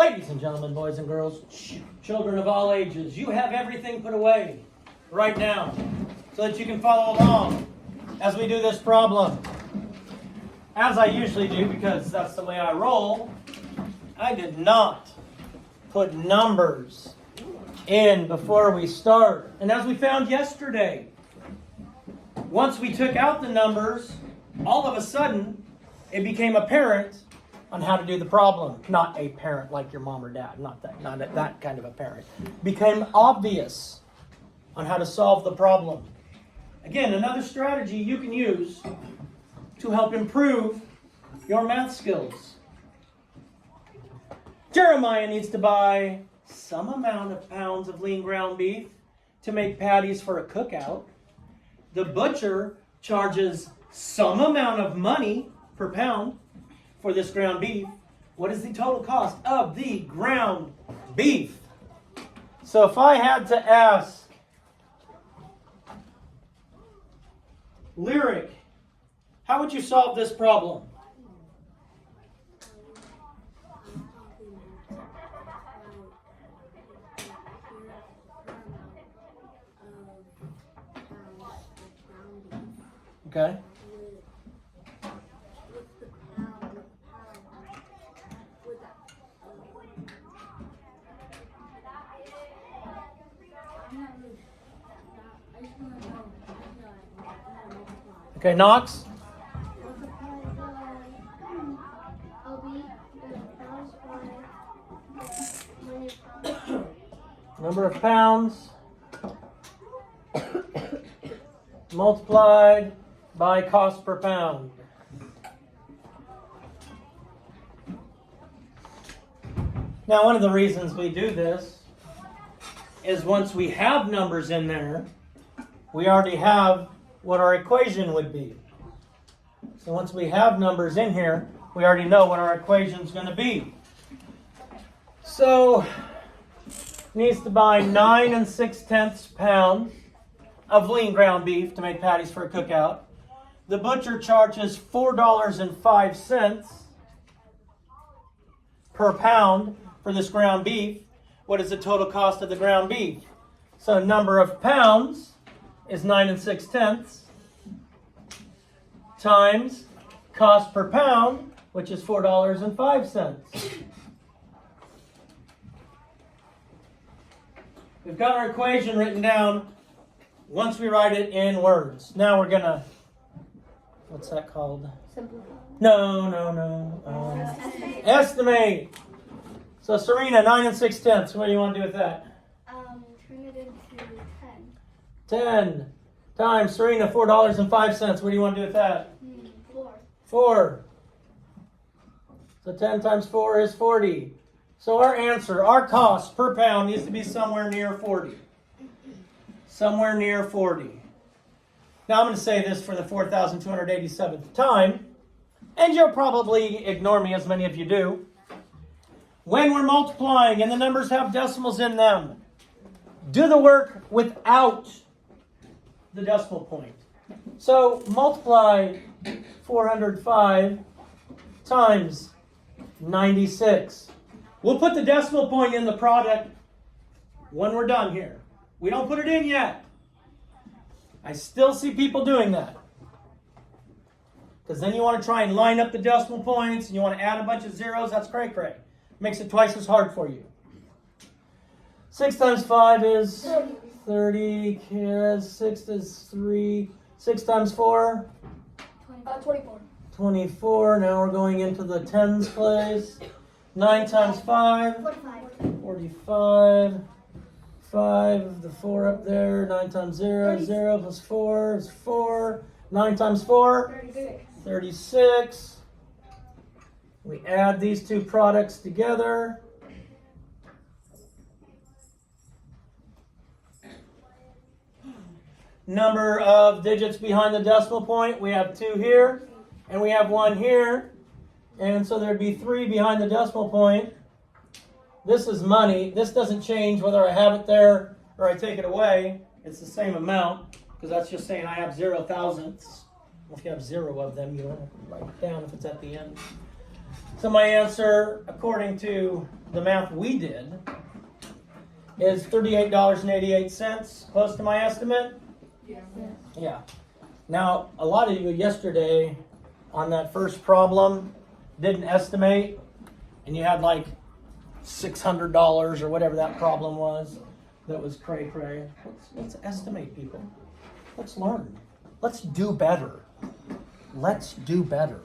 Ladies and gentlemen, boys and girls, children of all ages, you have everything put away right now so that you can follow along as we do this problem. As I usually do, because that's the way I roll, I did not put numbers in before we start. And as we found yesterday, once we took out the numbers, all of a sudden, it became apparent on how to do the problem. Not a parent like your mom or dad, not that kind of a parent. Became obvious on how to solve the problem. Again, another strategy you can use to help improve your math skills. Jeremiah needs to buy some amount of pounds of lean ground beef to make patties for a cookout. The butcher charges some amount of money per pound for this ground beef. What is the total cost of the ground beef? So if I had to ask Lyric, how would you solve this problem? Okay. Okay, Knox? Number of pounds multiplied by cost per pound. Now, one of the reasons we do this is once we have numbers in there, we already have what our equation would be. So once we have numbers in here, we already know what our equation is going to be. So, needs to buy 9 6/10 pounds of lean ground beef to make patties for a cookout. The butcher charges $4.05 per pound for this ground beef. What is the total cost of the ground beef? So number of pounds is 9 6/10 times cost per pound, which is $4.05. We've got our equation written down once we write it in words. Now we're going to, what's that called? Simplify. No. Estimate. So Serena, 9 6/10. What do you want to do with that? Turn it into 10. 10 times Serena, $4.05. What do you want to do with that? 4. 4. So 10 times 4 is 40. So our answer, our cost per pound needs to be somewhere near 40. Somewhere near 40. Now I'm going to say this for the 4,287th time, and you'll probably ignore me, as many of you do. When we're multiplying and the numbers have decimals in them, do the work without the decimal point. So multiply 405 times 96. We'll put the decimal point in the product when we're done here. We don't put it in yet. I still see people doing that. Because then you want to try and line up the decimal points and you want to add a bunch of zeros. That's cray-cray. Makes it twice as hard for you. 6 times 5 is 30. 6 is 3. 6 times 4? 24. 24. Now we're going into the tens place. 9 times 5? 45. 45. 5, the 4 up there. 9 times 0, 0 plus 4 is 4. 9 times 4? 36. 36. We add these two products together. Number of digits behind the decimal point. We have 2 here, and we have 1 here. And so there'd be 3 behind the decimal point. This is money. This doesn't change whether I have it there or I take it away. It's the same amount, because that's just saying I have 0 thousandths. If you have 0 of them, you don't have to write it down if it's at the end. So my answer, according to the math we did, is $38.88. Close to my estimate? Yeah. Yeah. Now, a lot of you yesterday on that first problem didn't estimate, and you had like $600 or whatever that problem was. That was cray-cray. Let's estimate, people. Let's learn. Let's do better. Let's do better.